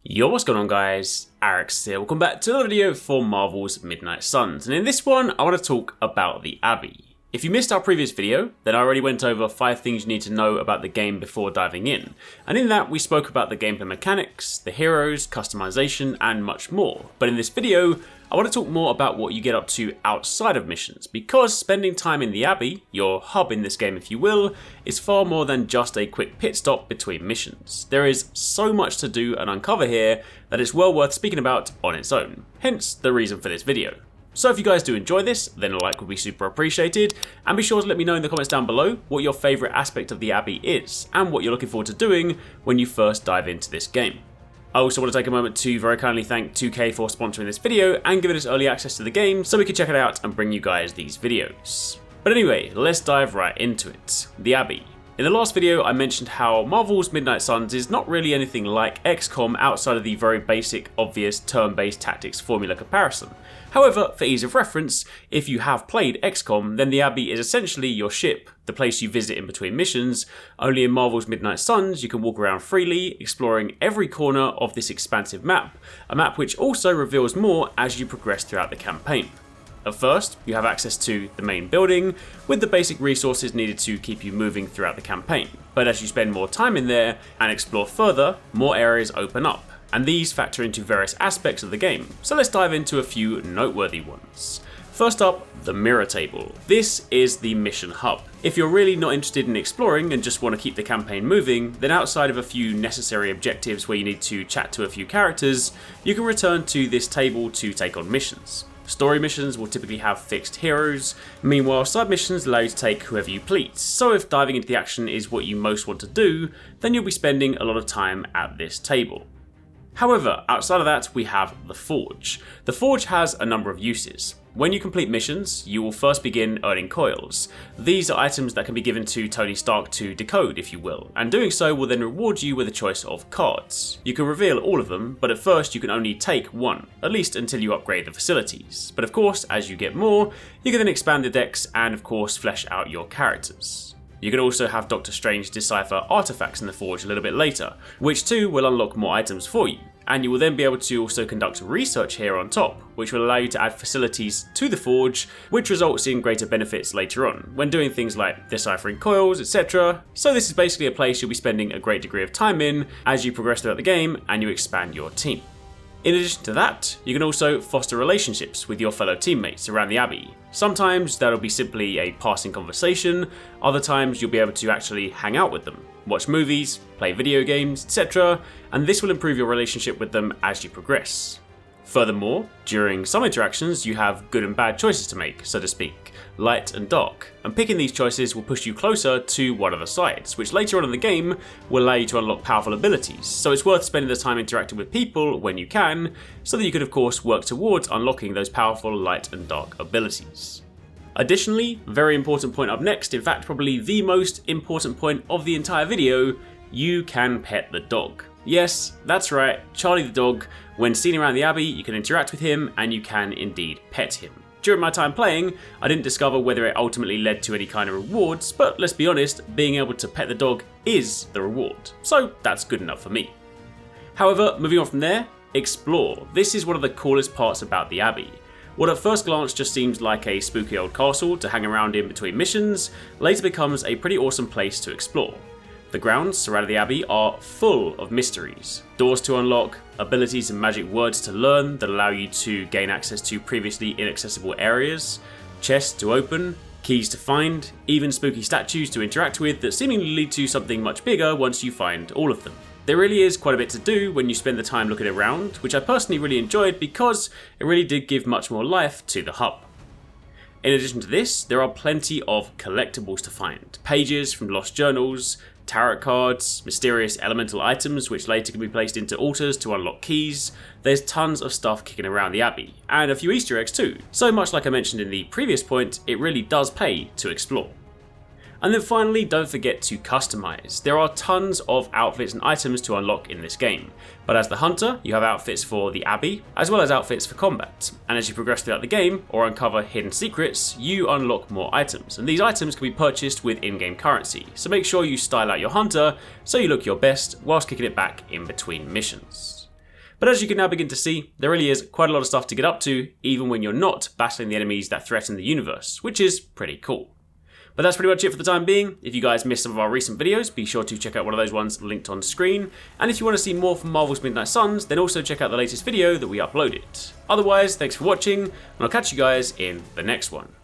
Yo, what's going on guys? HyperX here. Welcome back to another video for Marvel's Midnight Suns, and in this one I want to talk about the Abbey. If you missed our previous video, then I already went over 5 things you need to know about the game before diving in, and in that we spoke about the gameplay mechanics, the heroes, customization and much more. But in this video I want to talk more about what you get up to outside of missions, because spending time in the Abbey, your hub in this game if you will, is far more than just a quick pit stop between missions. There is so much to do and uncover here that it's well worth speaking about on its own, hence the reason for this video. So if you guys do enjoy this, then a like would be super appreciated, and be sure to let me know in the comments down below what your favourite aspect of the Abbey is, and what you're looking forward to doing when you first dive into this game. I also want to take a moment to very kindly thank 2K for sponsoring this video and giving us early access to the game so we can check it out and bring you guys these videos. But anyway, let's dive right into it. The Abbey. In the last video I mentioned how Marvel's Midnight Suns is not really anything like XCOM outside of the very basic, obvious turn-based tactics formula comparison. However, for ease of reference, if you have played XCOM, then the Abbey is essentially your ship, the place you visit in between missions. Only in Marvel's Midnight Suns you can walk around freely, exploring every corner of this expansive map, a map which also reveals more as you progress throughout the campaign. At first, you have access to the main building, with the basic resources needed to keep you moving throughout the campaign. But as you spend more time in there and explore further, more areas open up, and these factor into various aspects of the game. So let's dive into a few noteworthy ones. First up, the mirror table. This is the mission hub. If you're really not interested in exploring and just want to keep the campaign moving, then outside of a few necessary objectives where you need to chat to a few characters, you can return to this table to take on missions. Story missions will typically have fixed heroes, meanwhile side missions allow you to take whoever you please, so if diving into the action is what you most want to do, then you'll be spending a lot of time at this table. However, outside of that we have the Forge. The Forge has a number of uses. When you complete missions, you will first begin earning coils. These are items that can be given to Tony Stark to decode, if you will, and doing so will then reward you with a choice of cards. You can reveal all of them, but at first you can only take one, at least until you upgrade the facilities. But of course, as you get more, you can then expand the decks and of course flesh out your characters. You can also have Doctor Strange decipher artifacts in the Forge a little bit later, which too will unlock more items for you. And you will then be able to also conduct research here on top, which will allow you to add facilities to the Forge, which results in greater benefits later on, when doing things like deciphering coils, etc. So this is basically a place you'll be spending a great degree of time in as you progress throughout the game and you expand your team. In addition to that, you can also foster relationships with your fellow teammates around the Abbey. Sometimes that'll be simply a passing conversation, other times you'll be able to actually hang out with them, watch movies, play video games, etc., and this will improve your relationship with them as you progress. Furthermore, during some interactions you have good and bad choices to make, so to speak, light and dark, and picking these choices will push you closer to one of the sides, which later on in the game will allow you to unlock powerful abilities, so it's worth spending the time interacting with people when you can, so that you can of course work towards unlocking those powerful light and dark abilities. Additionally, very important point up next, in fact probably the most important point of the entire video, you can pet the dog. Yes, that's right, Charlie the dog. When seen around the Abbey, you can interact with him and you can indeed pet him. During my time playing, I didn't discover whether it ultimately led to any kind of rewards, but let's be honest, being able to pet the dog is the reward, so that's good enough for me. However, moving on from there, explore. This is one of the coolest parts about the Abbey. What at first glance just seems like a spooky old castle to hang around in between missions, later becomes a pretty awesome place to explore. The grounds surrounding the Abbey are full of mysteries, doors to unlock, abilities and magic words to learn that allow you to gain access to previously inaccessible areas, chests to open, keys to find, even spooky statues to interact with that seemingly lead to something much bigger once you find all of them. There really is quite a bit to do when you spend the time looking around, which I personally really enjoyed because it really did give much more life to the hub. In addition to this, there are plenty of collectibles to find, pages from lost journals, tarot cards, mysterious elemental items which later can be placed into altars to unlock keys. There's tons of stuff kicking around the Abbey, and a few Easter eggs too, so much like I mentioned in the previous point, it really does pay to explore. And then finally, don't forget to customize. There are tons of outfits and items to unlock in this game, but as the hunter, you have outfits for the Abbey, as well as outfits for combat. And as you progress throughout the game, or uncover hidden secrets, you unlock more items, and these items can be purchased with in-game currency, so make sure you style out your hunter so you look your best whilst kicking it back in between missions. But as you can now begin to see, there really is quite a lot of stuff to get up to, even when you're not battling the enemies that threaten the universe, which is pretty cool. But that's pretty much it for the time being. If you guys missed some of our recent videos, be sure to check out one of those ones linked on screen. And if you want to see more from Marvel's Midnight Suns, then also check out the latest video that we uploaded. Otherwise, thanks for watching, and I'll catch you guys in the next one.